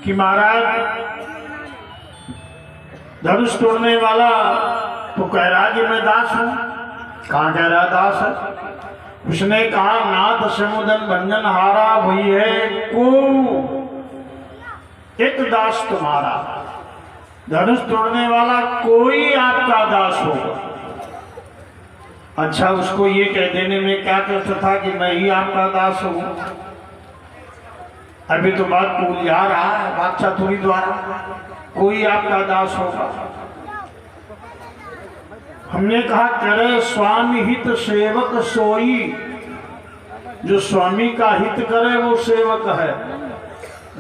कि महाराज धनुष तोड़ने वाला तो कह रहा कि मैं दास हूं। कहां कह रहा दास है? उसने कहा नाथ समुदन भंजन हारा वही है को एक दास तुम्हारा। धनुष तोड़ने वाला कोई आपका दास होगा। अच्छा, उसको ये कह देने में क्या करता था कि मैं ही आपका दास हूं? अभी तो बात को उलझा रहा है बादशाह तुरी द्वारा, कोई आपका दास होगा। हमने कहा करे स्वामी हित सेवक सोई, जो स्वामी का हित करे वो सेवक है।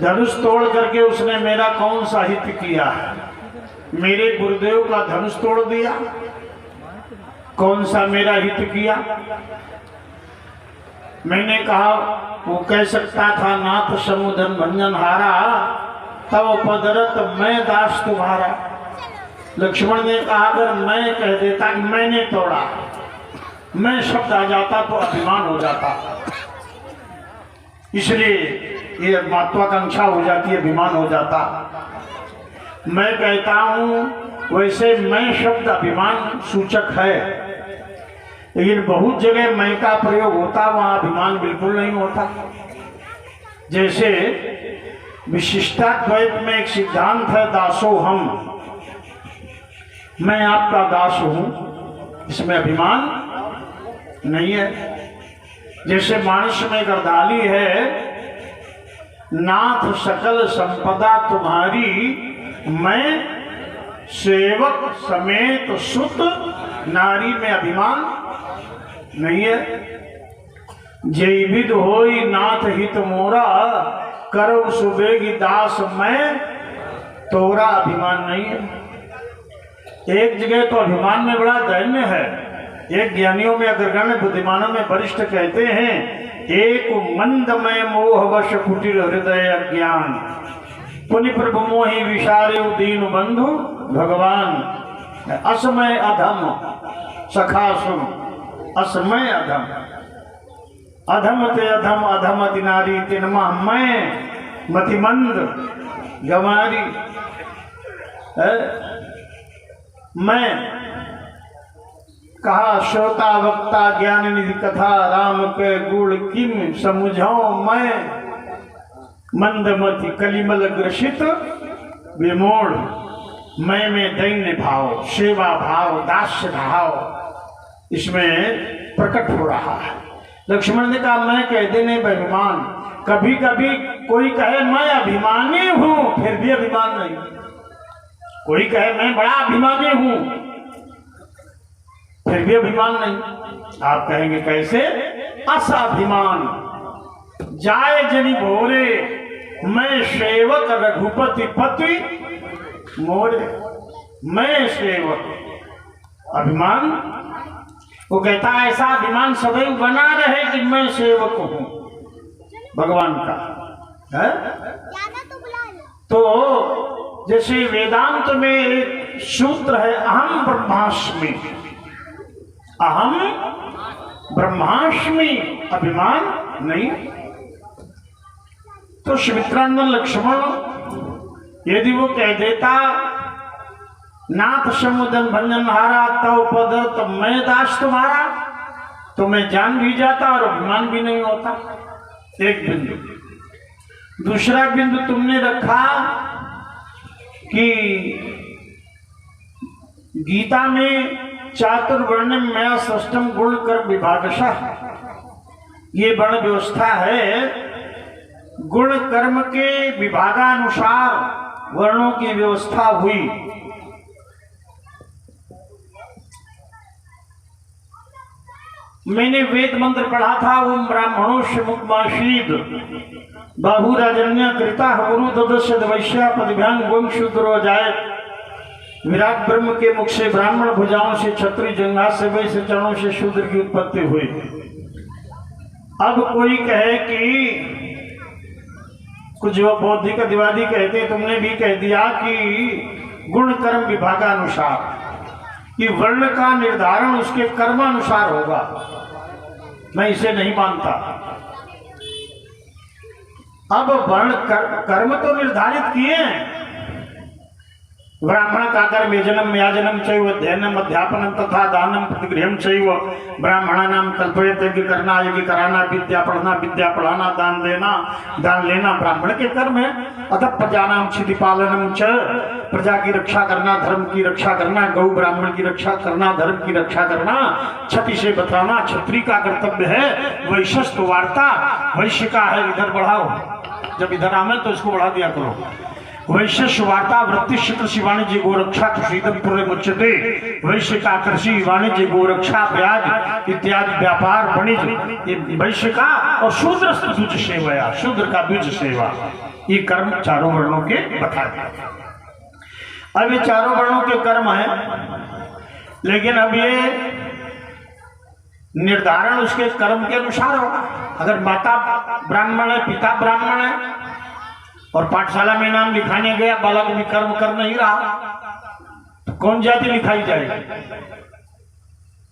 धनुष तोड़ करके उसने मेरा कौन सा हित किया है? मेरे गुरुदेव का धनुष तोड़ दिया, कौन सा मेरा हित किया? मैंने कहा वो कह सकता था नाथ समुदन भंजन हारा तब पदरत मैं दास तुम्हारा। लक्ष्मण ने कहा अगर मैं कह देता कि मैंने तोड़ा, मैं शब्द आ जाता तो अभिमान हो जाता, इसलिए ये महत्वाकांक्षा हो जाती है, अभिमान हो जाता। मैं कहता हूं वैसे मैं शब्द अभिमान सूचक है, लेकिन बहुत जगह मैं का प्रयोग होता वहां अभिमान बिल्कुल नहीं होता। जैसे विशिष्टाद्वैत में एक सिद्धांत है दासो हम, मैं आपका दास हूं, इसमें अभिमान नहीं है। जैसे मानस में गर्दाली है नाथ सकल संपदा तुम्हारी, मैं सेवक समेत सुत नारी, में अभिमान नहीं है। जय विद होई नाथ हित मोरा, करो सुबेगी दास मैं तोरा, अभिमान नहीं है। एक जगह तो अभिमान में बड़ा दैन्य है। एक ज्ञानियों में अग्रगण्य बुद्धिमानों में वरिष्ठ कहते हैं एक मंदमय मोह वश कुटिर हृदय अज्ञान, पुनि प्रभु मोहि विशारे दीन बंधु भगवान। असमय अधम सखा सुन, असमय अधम, अधम ते अधम अधम नारी तिनमा मैं मतिमंद गवारी। मैं कहा श्रोता वक्ता ज्ञान निधि कथा, राम के गुण किम समुझाऊं मैं, मंदमति कलिमल ग्रसित विमोड़। मैं में दैन्य भाव, सेवा भाव, दास्य भाव इसमें प्रकट हो रहा है। लक्ष्मण ने कहा मैं कह देने पर अभिमान, कभी कभी कोई कहे मैं अभिमानी हूं फिर भी अभिमान नहीं, कोई कहे मैं बड़ा अभिमानी हूं फिर भी अभिमान नहीं। आप कहेंगे कैसे? असाभिमान जाए जनी भोरे, मैं सेवक रघुपति पति मोरे। मैं सेवक, अभिमान वो कहता है ऐसा अभिमान सदैव बना रहे कि मैं सेवक हूं भगवान का है? तो जैसे वेदांत में एक सूत्र है अहम ब्रह्मास्मि, अहम ब्रह्मास्मि, अभिमान नहीं। तो सुमित्रानंद लक्ष्मण यदि वो कह देता नाथ समुदन भंजन हारा तव पद तो मैं दास तुम्हारा, तो मैं जान भी जाता और अभिमान भी नहीं होता। एक बिंदु। दूसरा बिंदु तुमने रखा कि गीता में चातुर्वर्ण में षष्ठम गुण कर्म विभागशः, ये वर्ण व्यवस्था है। गुण कर्म के विभागानुसार वर्णों की व्यवस्था हुई। मैंने वेद मंत्र पढ़ा था ओम ब्राह्मणों से मुक्माशीद बाहुराजन्य कृता गुरु ददस्य वैश्या पदभ्यांग वंश शूद्रो जाए। विराट ब्रह्म के मुख से ब्राह्मण, भुजाओं से क्षत्रिय, जंघा से वैश्य, चरणों से शूद्र की उत्पत्ति हुई। अब कोई कहे कि कुछ जो बौद्धिक दिवादी कहते, तुमने भी कह दिया कि गुण कर्म विभागानुसार, कि वर्ण का निर्धारण उसके कर्मानुसार होगा। मैं इसे नहीं मानता। अब वर्ण कर्म तो निर्धारित किए हैं। ब्राह्मण का कर्म यजनम याजनम चैव अध्ययनम अध्यापनम तथा दानम प्रतिगृहम चैव ब्राह्मणानाम कल्पयत यज्ञ करना यज्ञ कराना विद्या पढ़ाना दान देना दान लेना ब्राह्मण के कर्म है। अतः प्रजानाम क्षिति पालनम च प्रजा की रक्षा करना धर्म की रक्षा करना गौ ब्राह्मण की रक्षा करना धर्म की रक्षा करना क्षति से बचाना क्षत्रिय का कर्तव्य है। वैश्यस्त वार्ता वैश्य का है इधर बढ़ाओ, जब इधर आवे तो इसको बढ़ा दिया करो। वैश्य वार्ता वृत्ति कृषि वाणिज्य गोरक्षा कृषिदम पूर्व मुच्यते। वैश्य का कृषि वाणिज्य गोरक्षा ब्याज इत्यादि व्यापार वाणिज्य वैश्य का, और शूद्र द्विज सेवा, शूद्र का द्विज सेवा, ये कर्म चारों वर्णों के बताए गए। अब ये चारों वर्णों के कर्म है, लेकिन अब ये निर्धारण उसके कर्म के अनुसार होगा। अगर माता ब्राह्मण है पिता ब्राह्मण है और पाठशाला में नाम लिखाने गया बालक भी कर्म कर नहीं रहा तो कौन जाति लिखाई जाएगी?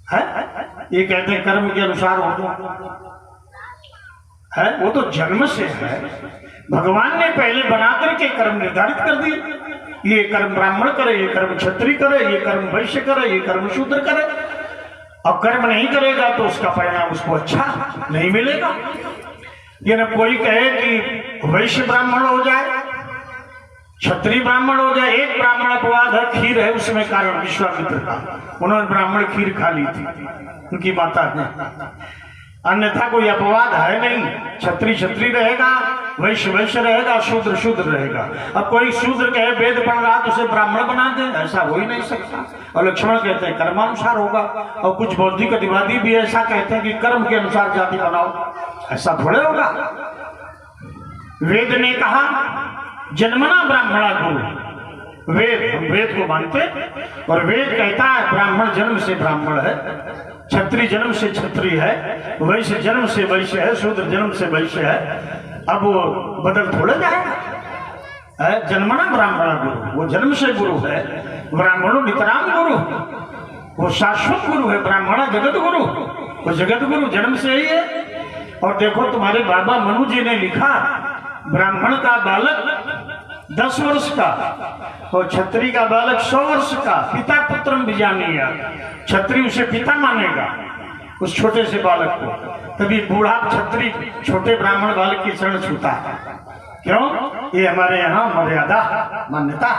है ये कहते हैं कर्म के अनुसार हो है, वो तो जन्म से है। भगवान ने पहले बना करके कर्म निर्धारित कर दिए, ये कर्म ब्राह्मण करे, ये कर्म क्षत्रिय करे, ये कर्म वैश्य करे, ये कर्म शूद्र करे। अब कर्म नहीं करेगा तो उसका परिणाम उसको अच्छा नहीं मिलेगा। ये न कोई कहे कि वैश्य ब्राह्मण हो जाए क्षत्रिय ब्राह्मण हो जाए। एक ब्राह्मण अपवाद है, खीर है उसमें कारण विश्वामित्र का, उन्होंने ब्राह्मण खीर खा ली थी उनकी माता ने, अन्यथा कोई अपवाद है नहीं। क्षत्रिय क्षत्रिय रहेगा, वैश्य वैश्य रहेगा, शूद्र शूद्र रहेगा। अब कोई शूद्र कहे वेद पढ़ रहा तो उसे ब्राह्मण बना दे, ऐसा हो ही नहीं सकता। और लक्ष्मण कहते हैं कर्मानुसार होगा, और कुछ बौद्धिक अधिवादी भी ऐसा कहते हैं कि कर्म के अनुसार जाति बनाओ, ऐसा थोड़े होगा। वेद ने कहा जन्मना ब्राह्मणा गुरु, वेद को मानते, और वेद कहता है ब्राह्मण जन्म से ब्राह्मण है, क्षत्रिय जन्म से क्षत्रिय है, वैश्य जन्म से वैश्य है, शूद्र जन्म से वैश्य है। अब वो बदल थोड़े जाएगा। जन्मना ब्राह्मणा गुरु, वो जन्म से गुरु है। ब्राह्मणों नितराम गुरु, वो शाश्वत गुरु है। ब्राह्मणा जगत गुरु, वो जगत गुरु जन्म से ही है। और देखो तुम्हारे बाबा मनु जी ने लिखा, ब्राह्मण का बालक 10 वर्ष का और क्षत्रिय का बालक 100 वर्ष का, पिता पुत्रम बीजानीय, क्षत्रिय उसे पिता मानेगा उस छोटे से बालक को, तभी बूढ़ा क्षत्रिय छोटे ब्राह्मण बालक की शरण छूता है। क्यों? ये हमारे यहाँ मर्यादा मान्यता।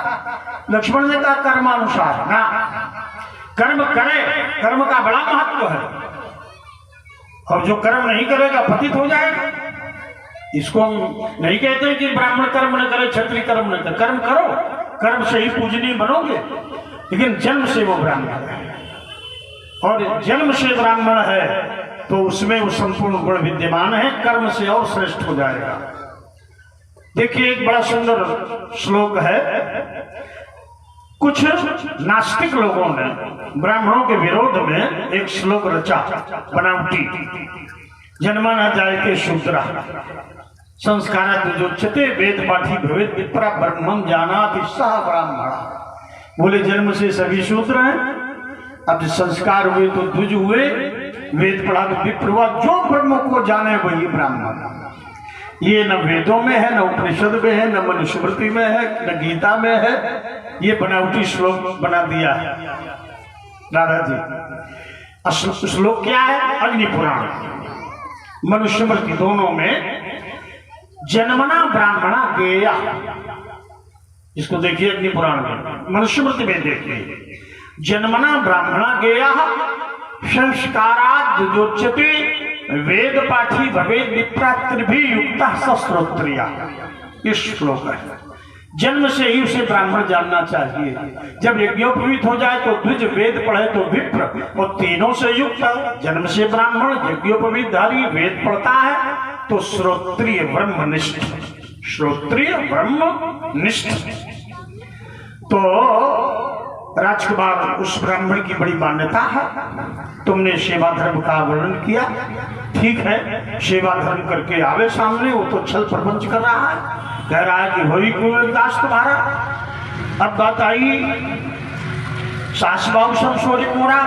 लक्ष्मण ने कहा कर्मानुसार ना, कर्म करे, कर्म का बड़ा महत्व है, और जो कर्म नहीं करेगा पतित हो जाएगा। इसको हम नहीं कहते कि ब्राह्मण कर्म न करे क्षत्रिय कर्म न करे, कर्म करो, कर्म से ही पूजनीय बनोगे, लेकिन जन्म से वो ब्राह्मण है, और जन्म से ब्राह्मण है तो उसमें वो संपूर्ण गुण विद्यमान है, कर्म से और श्रेष्ठ हो जाएगा। देखिए एक बड़ा सुंदर श्लोक है। कुछ नास्तिक लोगों ने ब्राह्मणों के विरोध में एक श्लोक रचा, बनावटी, जन्मा न जाए के शूद्रा संस्कारा दुजोच्यते वेद पाठी भवेद विप्रा ब्रह्मं जानाति सह ब्राह्मणा। बोले जन्म से सभी शूद्र हैं, अब संस्कार हुए तो द्विज हुए, वेद पढ़ा तो विप्र हुआ, जो ब्रह्म को जाने वही ब्राह्मण। ये न वेदों में है, न उपनिषद में है, न मनुस्मृति में है, न गीता में है, ये बनावटी श्लोक बना दिया है दादाजी। श्लोक क्या है? अग्नि पुराण मनुस्मृति दोनों में जन्मना ब्राह्मणा गेया, इसको देखिए अग्नि पुराण में, मनुस्मृति में देखिए जन्मना ब्राह्मणा गेया संस्काराद दुजोच्यते वेद पाठी भवेद विप्रात्रिभी युक्ता सस्त्रोत्रिया। इस श्लोक है। जन्म से ही उसे ब्राह्मण जानना चाहिए। जब यज्ञोपवीत हो जाए तो द्विज, वेद पढ़े तो विप्र, और तीनों से युक्त, जन्म से ब्राह्मण, यज्ञोपवीत धारी, वेद पढ़ता है तो श्रोत्रिय ब्रह्मनिष्ठ, श्रोत्रिय ब्रह्मनिष्ठ। तो राजकुमार उस ब्राह्मण की बड़ी मान्यता है। तुमने सेवा धर्म का वर्णन किया, ठीक है, सेवा धर्म करके आवे सामने, वो तो छल प्रपंच कर रहा है, कह रहा है कि वही कोई दास तुम्हारा। अब बात आई सास बाबू संशोधित मोरा,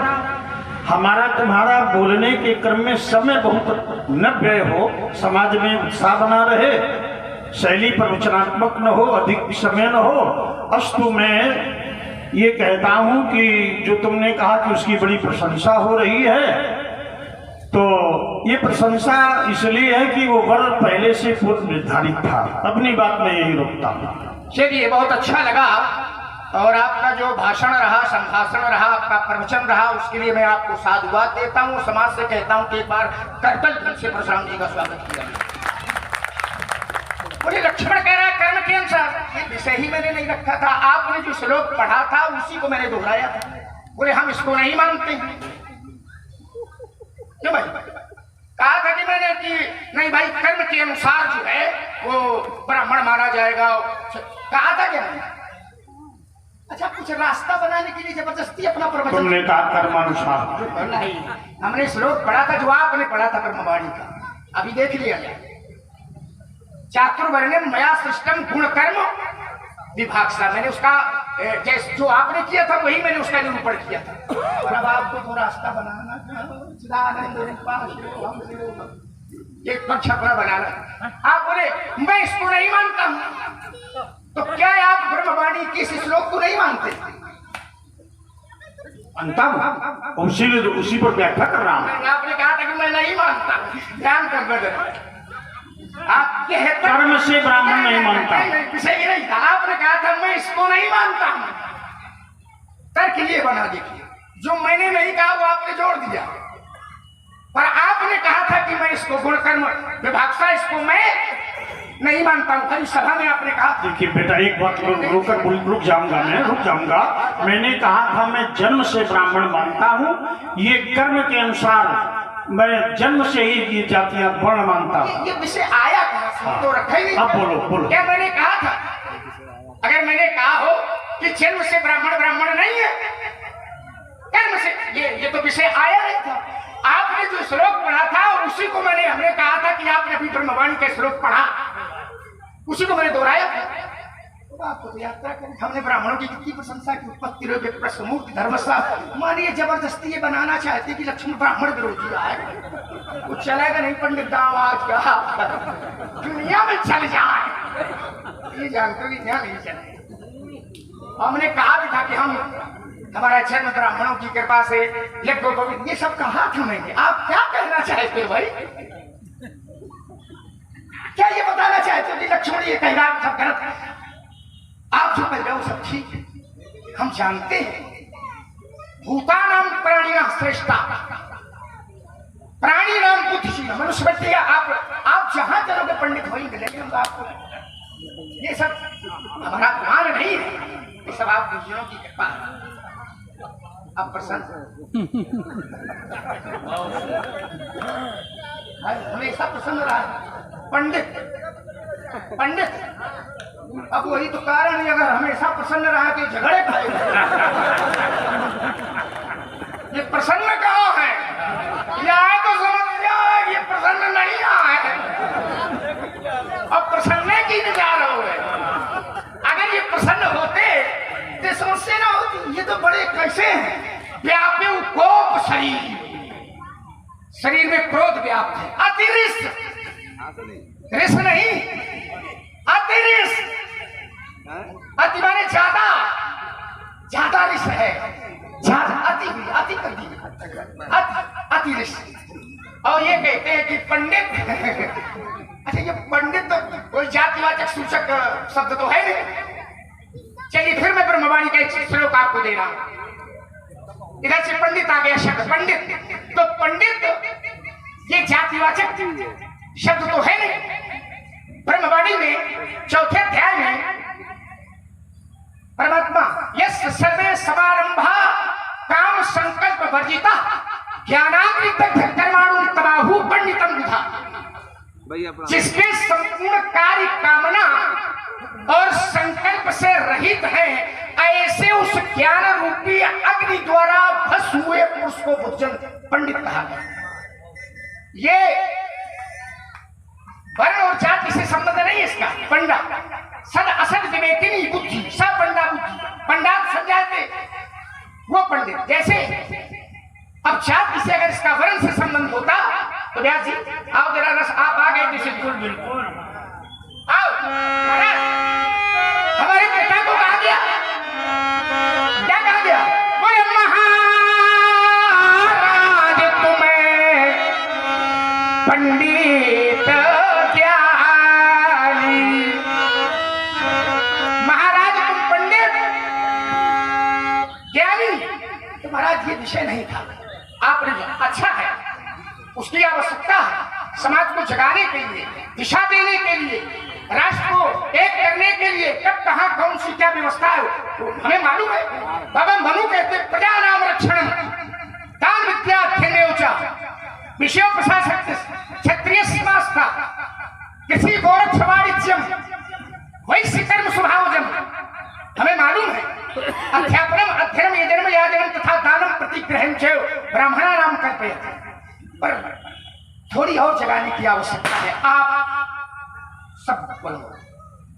हमारा तुम्हारा बोलने के क्रम में समय बहुत न व्यय हो, समाज में उत्साह बना रहे, शैली प्रवचनात्मक न हो, अधिक समय न हो। अस्तु मैं ये कहता हूं कि जो तुमने कहा कि उसकी बड़ी प्रशंसा हो रही है, तो ये प्रशंसा इसलिए है कि वो वर पहले से पूर्व निर्धारित था। अपनी बात में यही रोकता हूँ। चलिए, बहुत अच्छा लगा और आपका जो भाषण रहा, संभाषण रहा, आपका प्रवचन रहा, उसके लिए मैं आपको साधुवाद देता हूँ। समाज से कहता हूँ कि एक बार करतल ध्वनि से परशुराम जी का स्वागत किया। बोले लक्ष्मण कह रहा है कर्म के अनुसार, ये विषय ही मैंने नहीं रखा था, आपने जो श्लोक पढ़ा था उसी को मैंने दोहराया था। बोले हम इसको नहीं मानते। क्यों भाई? कहा था कि मैंने कि नहीं भाई, कर्म के अनुसार जो है वो ब्राह्मण माना जाएगा। कहा था क्या? अच्छा, कुछ रास्ता बनाने के लिए जबरदस्ती अपना प्रवचन तुमने कहा कर्मानुसार। नहीं, हमने श्लोक पढ़ा था जो आपने पढ़ा था ब्रह्मवाणी का, अभी देख लिया जाए। चातुर्वर्ण्यम मया सृष्टम गुण कर्म विभागसा, मैंने उसका जैसे जो आपने किया था वही मैंने उसका निरूपण किया था। और अब आपको तो रास्ता बनाना एक पक्ष अपना बनाना। आप बोले मैं इसको नहीं मानता हूं, तो क्या आप ब्रह्मवाणी के इस श्लोक को नहीं मानते? मानता हूं, उसी पर व्याख्या कर रहा हूं। आपने कहा था कि मैं नहीं मानता, ध्यान कर बैठे। आप कर्म से ब्राह्मण नहीं मानता। विषय नहीं था, आपने कहा था मैं इसको नहीं मानता हूं। तर्क लिए बना देखिए, जो मैंने नहीं कहा वो आपने जोड़ दिया। पर आपने कहा था कि मैं इसको गुण कर्म विभागसा, इसको मैं नहीं मानता हूं। कल सभा में आपने कहा। देखिए बेटा, एक बात रुक जाऊंगा। मैंने कहा था मैं जन्म से ब्राह्मण मानता हूं, ये कर्म के अनुसार मैं जन्म से ही ये जातियां वर्ण मानता हूं। ये विषय आया कहां? तो रखा ही नहीं। अब बोलो। क्या मैंने कहा था? अगर मैंने कहा हो कि जन्म से ब्राह्मण नहीं है, कर्म से, ये तो विषय आया नहीं था। आपने जो श्लोक पढ़ा था उसी को हमने कहा था कि आपने अभी ब्रह्मवाणी का श्लोक पढ़ा, उसी को मैंने दोहराया था। आपको तो यात्रा करें, हमने ब्राह्मणों की कितनी प्रशंसा की। उत्पत्ति प्रश्नमूर्ति धर्मसा, मानिए जबरदस्ती ये बनाना चाहते कि लक्ष्मण ब्राह्मण विरोधी आए, वो चलेगा नहीं। पंडित दामाद का दुनिया में चल जाए, ये जानते हो कि ध्यान नहीं चले। हमने कहा भी था कि हमारा जन्म ब्राह्मणों की कृपा से, ये सब कहा था मैंने। आप क्या कहना चाहते हो भाई? क्या ये बताना चाहते हो कि लक्ष्मण ये कह रहा सब गलत है? आप जो कह रहे हो सब ठीक है, हम जानते हैं। भूतानाम प्राणिना श्रेष्ठा, प्राणी नाम बुद्धिशील, मनुष्य बच्चे। आप जहां चलोगे पंडित वहीं मिलेंगे हम आपको। ये सब हमारा ज्ञान नहीं है, ये सब आप बुद्धियों की कृपा है। आप प्रसन्न हमेशा प्रसन्न रहा पंडित। अब वही तो कारण है, अगर हमेशा प्रसन्न रहा कि झगड़े खाएगा। ये प्रसन्न कहाँ है? ये आए तो समस्या है, ये प्रसन्न नहीं आए। अब प्रसन्न की जा रहे हो। अगर ये प्रसन्न होते तो समस्या ना होती। ये तो बड़े कैसे हैं, व्यापे कोप शरीर में क्रोध व्याप्त है। अतिरिक्त रिस नहीं, अतिरिक्त, अति माने ज्यादा रिस है, ज्यादा अति कर दी, अति रिस। और ये कहते हैं कि पंडित अच्छा, ये पंडित तो कोई जातिवाचक सूचक शब्द तो है नहीं। चलिए फिर मैं ब्रह्मवाणी का एक श्लोक आपको दे रहा हूं। इधर से पंडित आ गया शब्द पंडित, तो पंडित ये जातिवाचक शब्द तो है नहीं। ब्रह्मवाणी में चौथे अध्याय में परमात्मा यस सर्वे समारंभा काम संकल्प वर्जिता ज्ञानाग्नित कर्माणु तबाहु पंडितम विधा, जिसके संपूर्ण कार्य कामना और संकल्प से रहित है, ऐसे उस ज्ञान रूपी अग्नि द्वारा भस हुए पुरुष को बुद्धजन पंडित कहा गया। ये वर्ण और जाति से संबंध नहीं है इसका। पंडा सद असद विवेकिनी बुद्धि, स पंडा बुद्धि, पंडात समझाते वो पंडित। जैसे अब जाति से अगर इसका वर्ण से संबंध होता तो व्यास जी आओ जरा रस, आप आ गए बिल्कुल आओ महाराज, हमारे पिता को कहा गया, क्या कहा गया? बोले महाराज तुम्हें पंडित ज्ञानी, महाराज तुम पंडित ज्ञानी। तो महाराज ये विषय नहीं था, आपने अच्छा है, उसकी आवश्यकता है समाज को जगाने के लिए, दिशा देने के लिए, राष्ट्र को एक करने के लिए। कब कहां कौन सी क्या व्यवस्था है तो हमें मालूम है। बाबा मनु कहते प्रजा नाम रक्षण दान विद्या अध्ययनोचा विषयों प्रशासक क्षत्रिय समास्था किसी गोरक्ष वाणिज्यम वैश्य कर्म स्वभावजम। हमें मालूम है अध्यापनम अध्ययनम यजनम याजनम तथा दानम प्रतिग्रहण च ब्राह्मणा नाम कल्पय। पर थोड़ी और जगाने की आवश्यकता है। आप सब बोलो,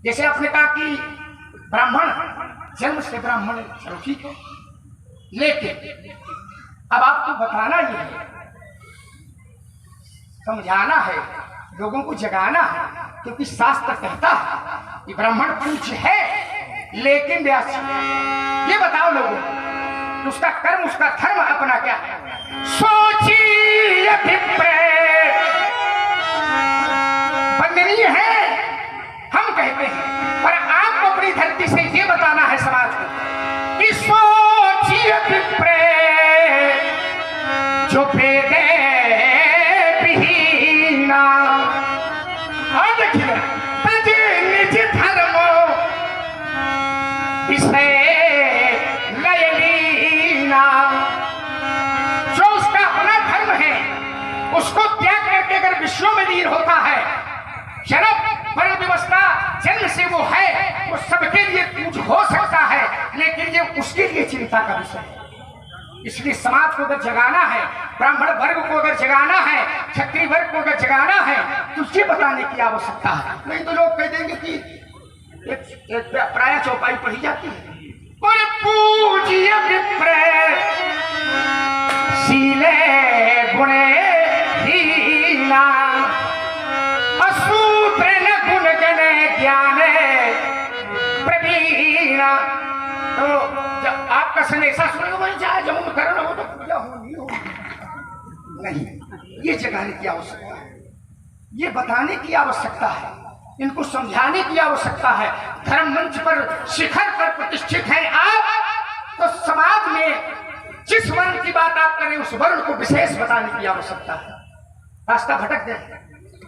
जैसे आपने कहा कि ब्राह्मण जन्म से ब्राह्मण, चलो ठीक है, लेकिन अब आपको बताना ही है, समझाना है, लोगों को जगाना है, क्योंकि शास्त्र कहता है कि ब्राह्मण पूज्य है, लेकिन व्यास ये बताओ लोगों को उसका कर्म, उसका धर्म अपना क्या है? सोची अभिप्राय वंदनीय है हम कहते हैं, पर आपको अपनी धरती से ये बताना है समाज को कि सोची अभिप्राय जो भेदे विहीना। और देखिए तज निज धर्म विषय लयलीना, जो उसका अपना धर्म है उसको त्याग करके अगर विश्व में लीन होता है, जन्म वर्ण व्यवस्था जन्म से वो है, वो सबके लिए पूज हो सकता है, लेकिन ये उसके लिए चिंता का विषय है। इसलिए समाज को अगर जगाना है, ब्राह्मण वर्ग को अगर जगाना है, क्षत्रिय वर्ग को अगर जगाना है, तो ये बताने की आवश्यकता है। नहीं तो लोग कह देंगे कि एक प्राय चौपाई पढ़ी जाती है और पूज्य विप्रेय शीले गुणे हीना असूत्र न गुण गणे ज्ञाने प्रवीणा। तो जब आपका संदेशा सुनेगा वही चाहे जमुन करना हो तो पूजा होनी हो, नहीं, ये जगाने की आवश्यकता है, ये बताने की आवश्यकता है, इनको समझाने की आवश्यकता है। धर्म मंच पर शिखर पर प्रतिष्ठित है आप, तो समाज में जिस वर्ण की बात आप करें उस वर्ण को विशेष बताने की आवश्यकता है। रास्ता भटक गए,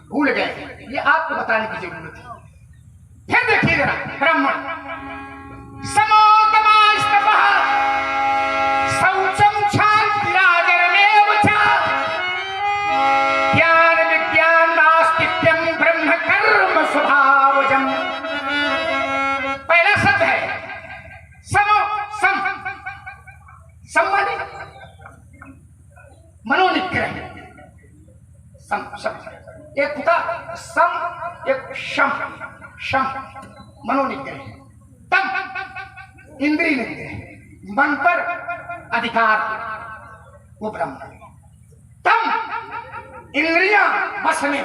भूल गए, ये आपको बताने की जरूरत है। फिर देखिए जरा, ब्राह्मण समोदमास्तपः शौचम क्षान्तिराजरमेव च ज्ञान विज्ञान नास्तिक्यम ब्रह्म कर्म स्वभावजम। पहला शब्द है समो, सम, सम्मानित मनोनिग्रह, सम शब्द एक होता सम, एक शम, शम मनोनिग्रह, तम इंद्रिय निग्रह, मन पर अधिकार, वो ब्रह्म। तम इंद्रियां बस में,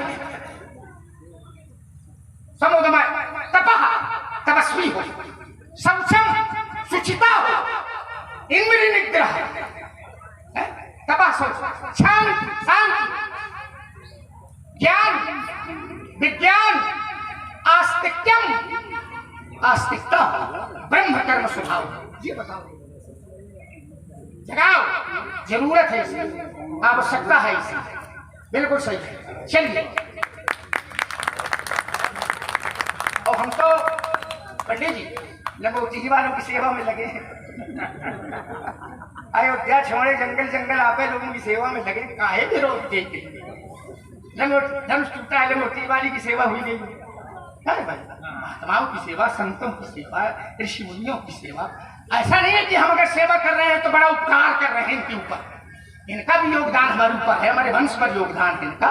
समोदमय तपः तपस्वी हो, शौचम सुचिता हो, इंद्रिय निग्रह, तपः शांति, शांति, ज्ञान विज्ञान, आस्तिक्यम आस्तिकता, ब्रह्म कर्म स्वभाव। ये बताओ, जगाओ, जरूरत है इसकी, आवश्यकता है इसकी, बिल्कुल सही है। चलिए, और हम तो पंडित जी लंगोटी जी वालों की सेवा में लगे हैं। अयोध्या छोड़े जंगल जंगल आपे लोगों की सेवा में लगे, काहे विरोध देते? धनुष टूटा है, लंगोटी वाली की सेवा हुई नहीं, महात्माओं की सेवा, संतों की सेवा, ऋषि मुनियों की सेवा। ऐसा नहीं है कि हम अगर सेवा कर रहे हैं तो बड़ा उपकार कर रहे हैं इनके ऊपर, इनका भी योगदान हमारे ऊपर है, हमारे वंश पर योगदान है इनका।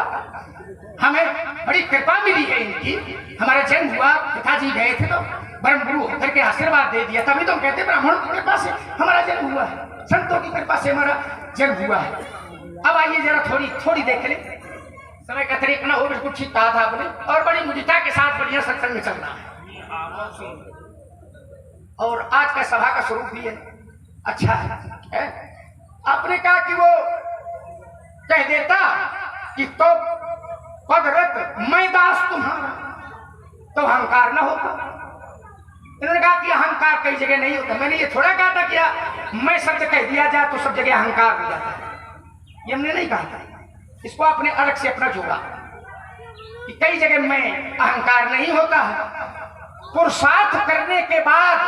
हमें बड़ी कृपा मिली है इनकी। हमारा जन्म हुआ, पिताजी गए थे तो ब्रह्म गुरु होकर के आशीर्वाद दे दिया, तभी तो कहते ब्राह्मणों की कृपा से हमारा जन्म हुआ है, संतों की कृपा से हमारा जन्म हुआ है। अब आइए जरा थोड़ी थोड़ी देख ले, समय का तरीका ना हो, बिल्कुल ठीक कहा था आपने, और बड़ी मुदिता के साथ बढ़िया सत्संग में चलना है। और आज का सभा का स्वरूप भी है अच्छा है। आपने कहा कि वो कह देता कि तो पदरत मैं दास तुम्हारा, तो अहंकार ना होता। इन्होंने कहा कि अहंकार कई जगह नहीं होता। मैंने ये थोड़ा कहा था कि मैं शब्द कह दिया जाए तो सब जगह अहंकार हो जाता है, ये हमने नहीं कहा था। इसको आपने अलग से अपना जोड़ा कि कई जगह में अहंकार नहीं होता है। पुरुषार्थ करने के बाद,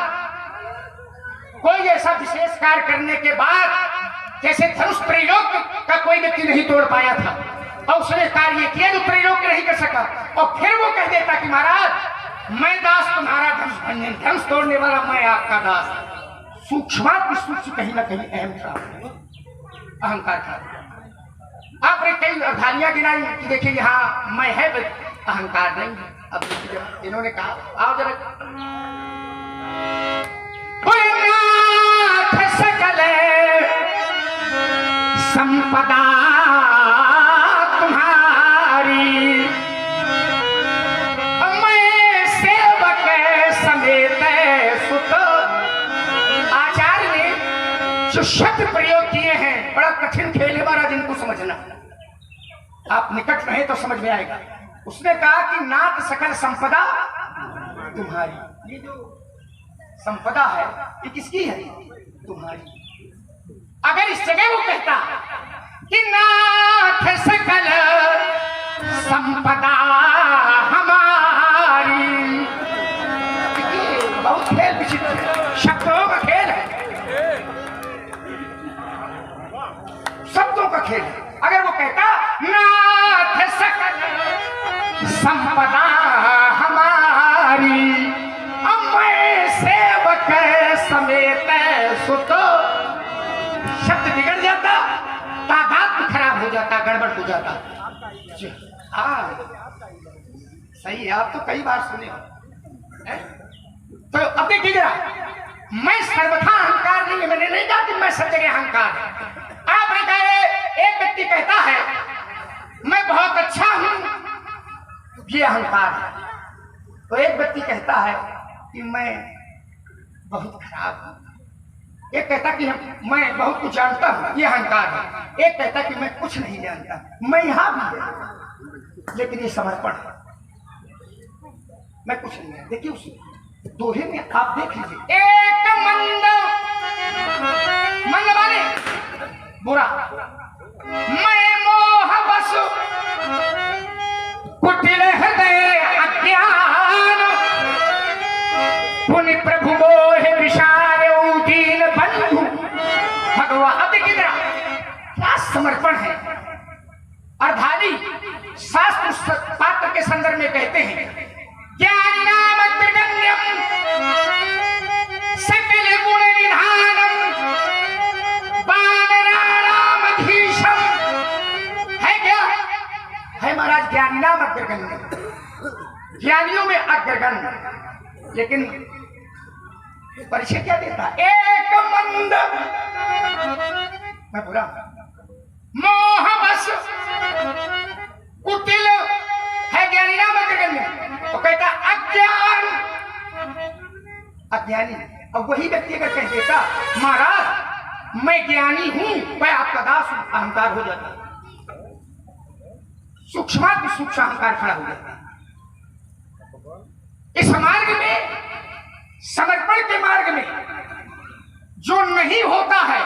कोई ऐसा विशेष कार्य करने के बाद, जैसे धनुष त्रैलोक का कोई व्यक्ति नहीं तोड़ पाया था और उसने कार्य किया जो त्रैलोक नहीं कर सका, और फिर वो कह देता कि महाराज मैं दास तुम्हारा, धनुष भंजन, धनुष तोड़ने वाला मैं आपका दास। सूक्ष्मात्म सूक्ष्म कहीं ना कहीं अहम था, अहंकार था। आपने कई अवधानियां गिनाई कि देखिए यहाँ मैं है, अहंकार नहीं है। अब जब इन्होंने कहा, आओ जरा, सकल संपदा तुम्हारी, मैं सेवक समेत सुत। आचार्य ने जो शब्द प्रयोग किए हैं बड़ा कठिन खेल है महाराज, इनको समझना। आप निकट रहे तो समझ में आएगा। उसने कहा कि नाथ सकल संपदा तुम्हारी। ये जो संपदा है ये किसकी है? तुम्हारी। अगर इस जगह वो कहता कि नाथ सकल संपदा हमारी, बहुत खेल विचित्र है, शब्दों का खेल है, शब्दों का खेल है। अगर वो कहता नाथ सकल संपदा हमारी, मैं सेवक समेत सुत, शब्द बिगड़ जाता, तादाद खराब हो जाता, गड़बड़ हो जाता। हाँ सही है, आप तो कई बार सुने हो। तो अब देखिए जरा, मैं सर्वथा अहंकार नहीं है। मैंने नहीं कहा कि मैं सब जगह अहंकार है। आपने कहा एक व्यक्ति कहता है मैं बहुत अच्छा हूं, ये अहंकार है। तो एक व्यक्ति कहता है कि मैं बहुत खराब हूं, एक कहता कि मैं बहुत कुछ जानता हूं, ये अहंकार है। एक कहता कि मैं कुछ नहीं जानता, मैं यहां भी है लेकिन ये समर्पण है, मैं कुछ नहीं है। देखिए उस दोहे में आप देख लीजिए, एक मंद माने बुरा, मैं मोह बस कुटिल हृदय अज्ञान, पुनि प्रभु मोह विशाल दीन बंधु भगवान। अब देखिए क्या समर्पण है। अर्धाली शास्त्र पात्र के संदर्भ में कहते हैं ज्ञानी नाम अग्रगण्यम सकल गुण निधानम बानराणामधीशम। है क्या है महाराज? ज्ञानी नाम अग्रगण्य, ज्ञानियों में अग्रगण्य। लेकिन परिचय क्या देता? एक मंद, मैं बुरा, मोह बस कुटिल है ज्ञानी नाम अग्रगण्य। तो कहता अज्ञान, अज्ञानी। अब वही व्यक्ति अगर कह देता महाराज मैं ज्ञानी हूं, मैं आपका दास हूं, अहंकार हो जाता, सूक्ष्माति सूक्ष्म अहंकार खड़ा हो जाता। इस मार्ग में, समर्पण के मार्ग में जो नहीं होता है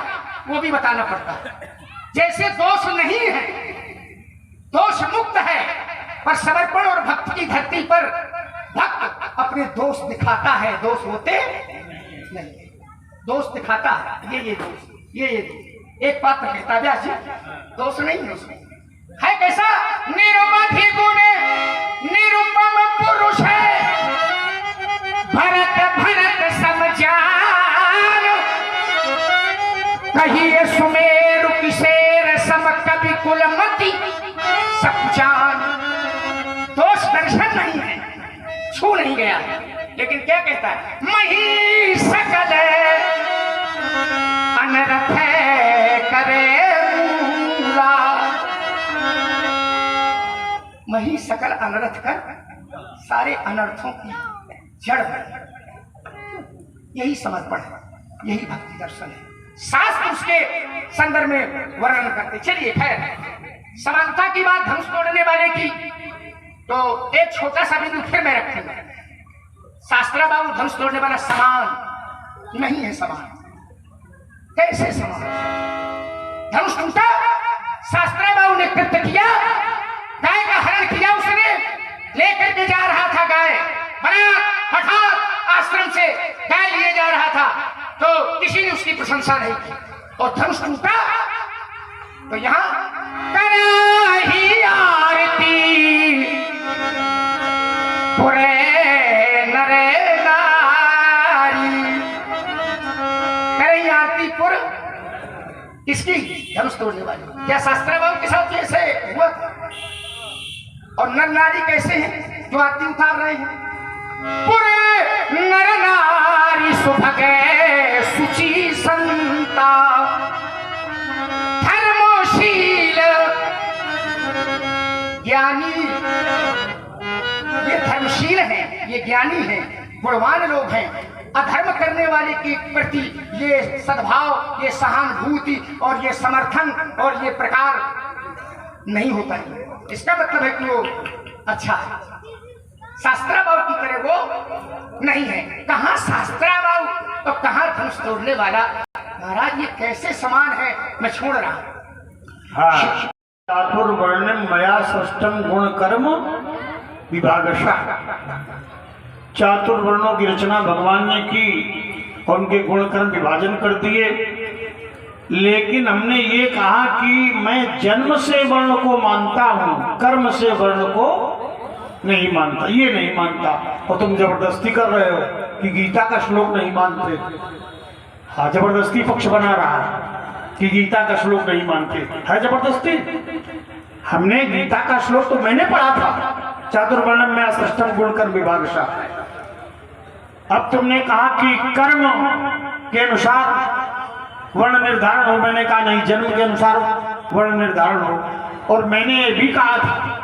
वो भी बताना पड़ता है। जैसे दोष नहीं है, दोष मुक्त है, पर समर्पण और भक्ति की धरती पर भक्त अपने दोष दिखाता है, दोष होते नहीं, दोष दिखाता है, ये दोष, ये दोष। एक पात्र कहता व्यास जी दोष नहीं है उसमें, है कैसा? निरुपधि गुण निरुपम पुरुष है, भरत भरत समझान, कहिए सुमेरु किशेर सम कवि कुलमति सब जान। दोष दर्शन नहीं है, छू नहीं गया, लेकिन क्या कहता है? मही सकल अनरथ करे मूला। वही सकल अनर्थ कर सारे अनर्थों की जड़ है। यही समर्पण है, यही भक्ति दर्शन है। शास्त्र उसके संदर्भ में वर्णन करते। चलिए खैर, समानता की बात धनुष तोड़ने वाले की, तो एक छोटा सा बिंदु फिर मैं रखूंगा। शास्त्रा बाबू धनुष तोड़ने वाला समान नहीं है। समान कैसे समान? धनुष टूटा, शास्त्रा बाबू ने कृत्य किया, गाय का हरण किया, उसने लेकर के जा रहा था गाय, बड़ा हठात आश्रम से गाय लिए जा रहा था, तो किसी ने उसकी प्रशंसा नहीं की और धनुष टूटा। तो यहाँ कराही आरती पुरे नरे नारी, कराही आरती पुर किसकी? धनुष तोड़ने वाली। क्या शास्त्रा बाबू के साथ ऐसे हुआ था? और नर नारी कैसे हैं जो आरती उतार रहे हैं? पुरे नर नारी सुभगे सुचि संता धर्मशील ज्ञानी। ये धर्मशील हैं, ये ज्ञानी हैं, गुणवान लोग हैं। अधर्म करने वाले के प्रति ये सद्भाव, ये सहानुभूति और ये समर्थन और ये प्रकार नहीं होता है। इसका मतलब है कि वो अच्छा है। शास्त्रा बाबू की तरह वो नहीं है। कहाँ शास्त्रा बाबू और कहाँ धनुष तोड़ने वाला? महाराज ये कैसे समान है, मैं छोड़ रहा हूं। हाँ, चातुर्वर्ण्यम मया सृष्टम गुण कर्म विभागशः। चातुर्वर्णों की रचना भगवान ने की और उनके गुण कर्म विभाजन कर दिए, लेकिन हमने ये कहा कि मैं जन्म से वर्ण को मानता हूं, कर्म से वर्ण को नहीं मानता। ये नहीं मानता और तुम जबरदस्ती कर रहे हो कि गीता का श्लोक नहीं मानते। हाँ, जबरदस्ती पक्ष बना रहा है कि गीता का श्लोक नहीं मानते, है जबरदस्ती। हमने गीता का श्लोक तो मैंने पढ़ा था, चातुर्वर्ण्यम में सृष्टम गुण कर्म विभागशः। अब तुमने कहा कि कर्म के अनुसार वर्ण निर्धारण हो, मैंने कहा नहीं, जन्म के अनुसार वर्ण निर्धारण हो। और मैंने ये भी कहा था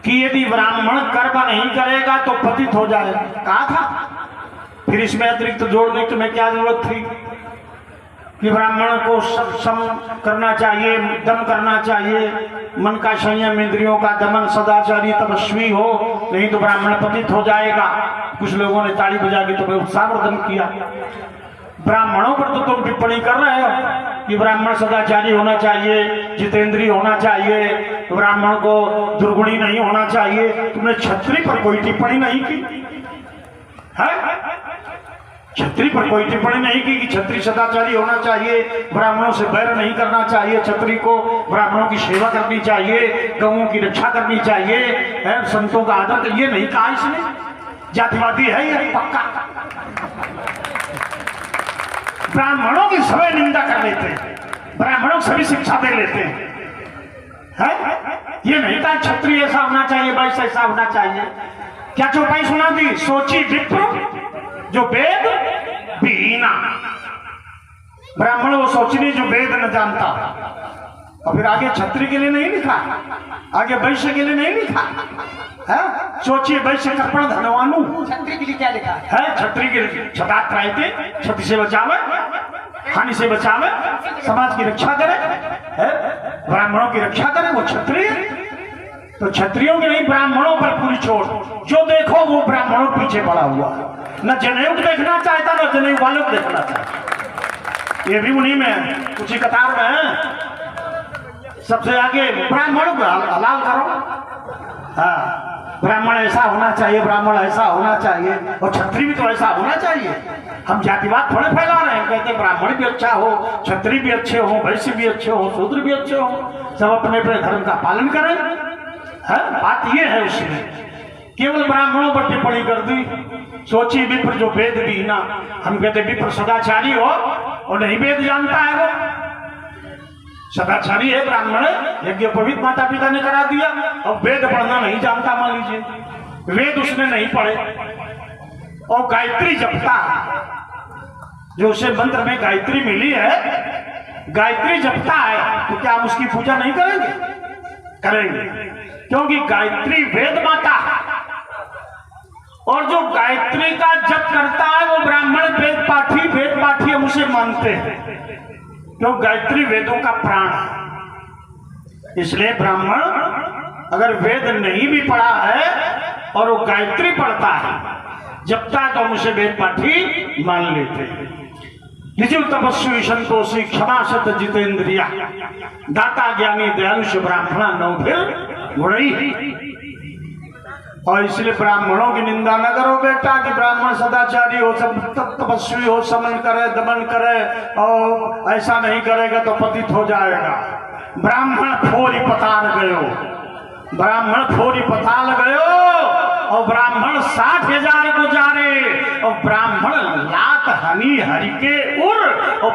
कि यदि ब्राह्मण कर्म नहीं करेगा तो पतित हो जाएगा, कहा था। फिर इसमें अतिरिक्त जोड़ दी, तुम्हें क्या जरूरत थी कि ब्राह्मण को सम करना चाहिए, दम करना चाहिए, मन का संयम, इंद्रियों का दमन, सदाचारी तपस्वी हो, नहीं तो ब्राह्मण पतित हो जाएगा। कुछ लोगों ने ताली बजा के तुम्हें उत्साहवर्धन किया। ब्राह्मणों पर तो तुम टिप्पणी कर रहे हो कि ब्राह्मण सदाचारी होना चाहिए, जितेंद्रिय होना चाहिए, ब्राह्मण को दुर्गुणी नहीं होना चाहिए। तुमने क्षत्रिय पर कोई टिप्पणी नहीं की है? क्षत्रिय पर कोई टिप्पणी नहीं की कि क्षत्रिय सदाचारी होना चाहिए, ब्राह्मणों से बैर नहीं करना चाहिए, क्षत्रिय को ब्राह्मणों की सेवा करनी चाहिए, गौओं की रक्षा करनी चाहिए, संतों का आदर। ये नहीं कहा इसने। जातिवादी है ये पक्का। ब्राह्मणों की सभी निंदा कर लेते हैं, ब्राह्मणों को सभी शिक्षा दे लेते हैं, है? ये नहीं कहा क्षत्रिय ऐसा होना चाहिए, वैसा ऐसा होना चाहिए। क्या चौपाई सुना दी? सोची विप्र जो वेद विहीना। ब्राह्मण वो सोचनी जो वेद न जानता। और फिर आगे क्षत्रिय के लिए नहीं लिखा, आगे वैश्य के लिए नहीं लिखा है। सोचिए, वैश्य कर्पण धनवानु, क्षत्रिय के लिए क्या लिखा है? क्षत्रिय के लिए क्षत्रात्रायते, क्षति से बचावे, हानि से बचावे, समाज की रक्षा करे, है? ब्राह्मणों की रक्षा करे, वो क्षत्रिय। तो क्षत्रियों के नहीं, ब्राह्मणों पर पूरी छोड़। जो देखो वो ब्राह्मणों पीछे पड़ा हुआ, न जनेऊ को देखना चाहता, न जनेऊ वालों को देखना चाहता। ये भी उन्हीं में है, उसी कतार में है। सबसे आगे ब्राह्मणों को हलाल करो। हाँ, ब्राह्मण ऐसा होना चाहिए, ब्राह्मण ऐसा होना चाहिए, और क्षत्रिय भी तो ऐसा होना चाहिए। हम जातिवाद थोड़े फैला रहे हैं, कहते हैं ब्राह्मण भी अच्छा हो, क्षत्रिय भी अच्छे हो, वैश्य भी अच्छे हो, शूद्र भी अच्छे हो, सब अपने अपने धर्म का पालन करें। है बात ये है, उसमें केवल ब्राह्मणों पर टिप्पणी कर दी। सोचिए विप्र जो वेद भी ना, हम कहते विप्र सदाचारी हो और नहीं वेद जानता है, वो सदाचारी है ब्राह्मण, यज्ञोपवीत माता पिता ने करा दिया, और वेद पढ़ना नहीं जानता, मान लीजिए वेद उसने नहीं पढ़े और गायत्री जपता है, जो उसे मंत्र में गायत्री मिली है, गायत्री जपता है, तो क्या हम उसकी पूजा नहीं करेंगे? करेंगे। क्योंकि गायत्री वेद माता है और जो गायत्री का जप करता है वो ब्राह्मण वेद पाठी हम उसे मानते हैं, क्योंकि गायत्री वेदों का प्राण है। इसलिए ब्राह्मण अगर वेद नहीं भी पढ़ा है और वो गायत्री पढ़ता है, जपता है, तो हम उसे वेद पाठी मान लेते हैं। निजु तपस्वी संतोषी क्षमा सत जितेंद्रिया दाता ज्ञानी दयालु ब्राह्मणा नौ फिर गुणई। और इसलिए ब्राह्मणों की निंदा न करो बेटा कि ब्राह्मण सदाचारी हो, सब तपस्वी हो, समन करे दमन करे, और ऐसा नहीं करेगा तो पतित हो जाएगा। ब्राह्मण फोरी पताल गयो, ब्राह्मण फोरी पताल गयो, और ब्राह्मण 60,000 गुजारे, और ब्राह्मण लात हनी हरि के उर, और